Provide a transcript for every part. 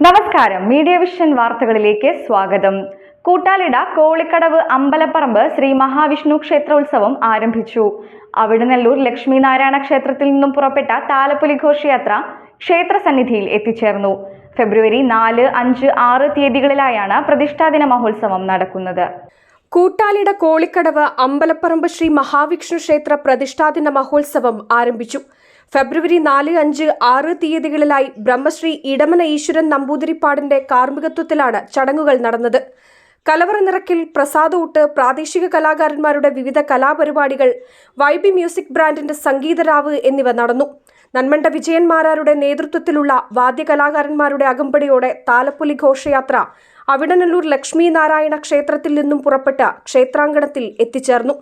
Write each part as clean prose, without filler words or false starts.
നമസ്കാരം, media vision വാർത്തകളിലേക്ക് സ്വാഗതം. കൂട്ടാലിട കോളിക്കടവ് അമ്പലപ്പറമ്പ് ശ്രീ മഹാവിഷ്ണു ക്ഷേത്രോത്സവം ആരംഭിച്ചു. അവിടനല്ലൂർ ലക്ഷ്മീനാരായണ ക്ഷേത്രത്തിൽ നിന്നും പുറപ്പെട്ട താലപ്പൊലി ഘോഷയാത്ര ക്ഷേത്രസന്നിധിയിൽ എത്തിച്ചേർന്നു. ഫെബ്രുവരി 4, 5, 6 തീയതികളിലായാണ് പ്രതിഷ്ഠാദിന മഹോത്സവം നടക്കുന്നത്. കൂട്ടാലിട കോളിക്കടവ് അമ്പലപ്പറമ്പ് ശ്രീ മഹാവിഷ്ണു ക്ഷേത്ര പ്രതിഷ്ഠാദിന മഹോത്സവം ആരംഭിച്ചു. ഫെബ്രുവരി 4, 5, 6 തീയതികളിലായി ബ്രഹ്മശ്രീ ഇടമന ഈശ്വരൻ നമ്പൂതിരിപ്പാടിന്റെ കാർമ്മികത്വത്തിലാണ് ചടങ്ങുകൾ നടന്നത്. കലവറ നിറക്കിൽ, പ്രസാദൂട്ട്, പ്രാദേശിക കലാകാരന്മാരുടെ വിവിധ കലാപരിപാടികൾ, വൈബി മ്യൂസിക് ബ്രാൻഡിന്റെ സംഗീതരാവ് എന്നിവ നടന്നു. നന്മണ്ട വിജയന്മാരാരുടെ നേതൃത്വത്തിലുള്ള വാദ്യകലാകാരന്മാരുടെ അകമ്പടിയോടെ താലപ്പൊലി ഘോഷയാത്ര അവിടനല്ലൂർ ലക്ഷ്മീനാരായണ ക്ഷേത്രത്തിൽ നിന്നും പുറപ്പെട്ട് ക്ഷേത്രാങ്കണത്തിൽ എത്തിച്ചേർന്നു.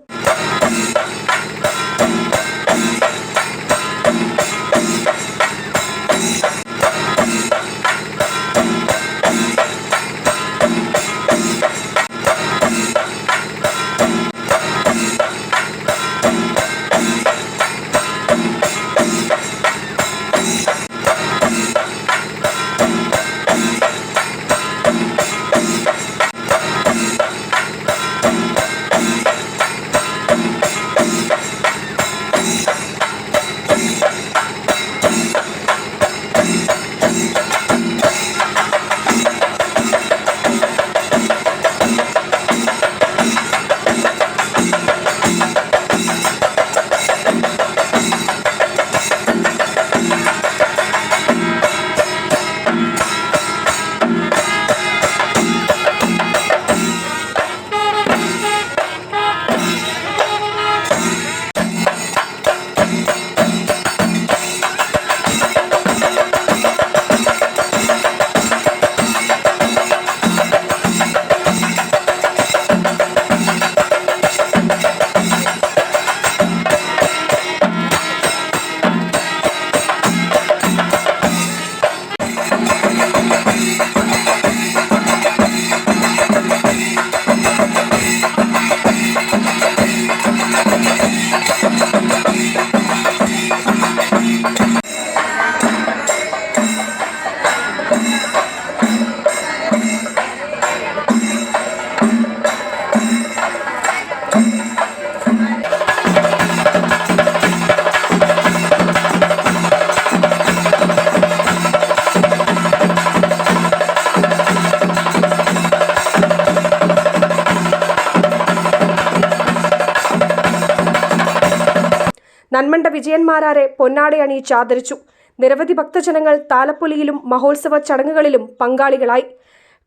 നന്മണ്ട വിജയന്മാരാരെ പൊന്നാട അണിയിച്ച് ആദരിച്ചു. നിരവധി ഭക്തജനങ്ങൾ താലപ്പൊലിയിലും മഹോത്സവ ചടങ്ങുകളിലും പങ്കാളികളായി.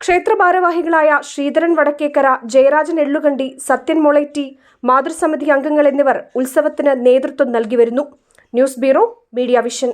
ക്ഷേത്ര ഭാരവാഹികളായ ശ്രീധരൻ വടക്കേക്കര, ജയരാജൻ എള്ളുകണ്ടി, സത്യൻ മൊളേറ്റി, മാതൃസമിതി അംഗങ്ങൾ എന്നിവർ ഉത്സവത്തിന് നേതൃത്വം നൽകി വരുന്നു. News bureau, media vision.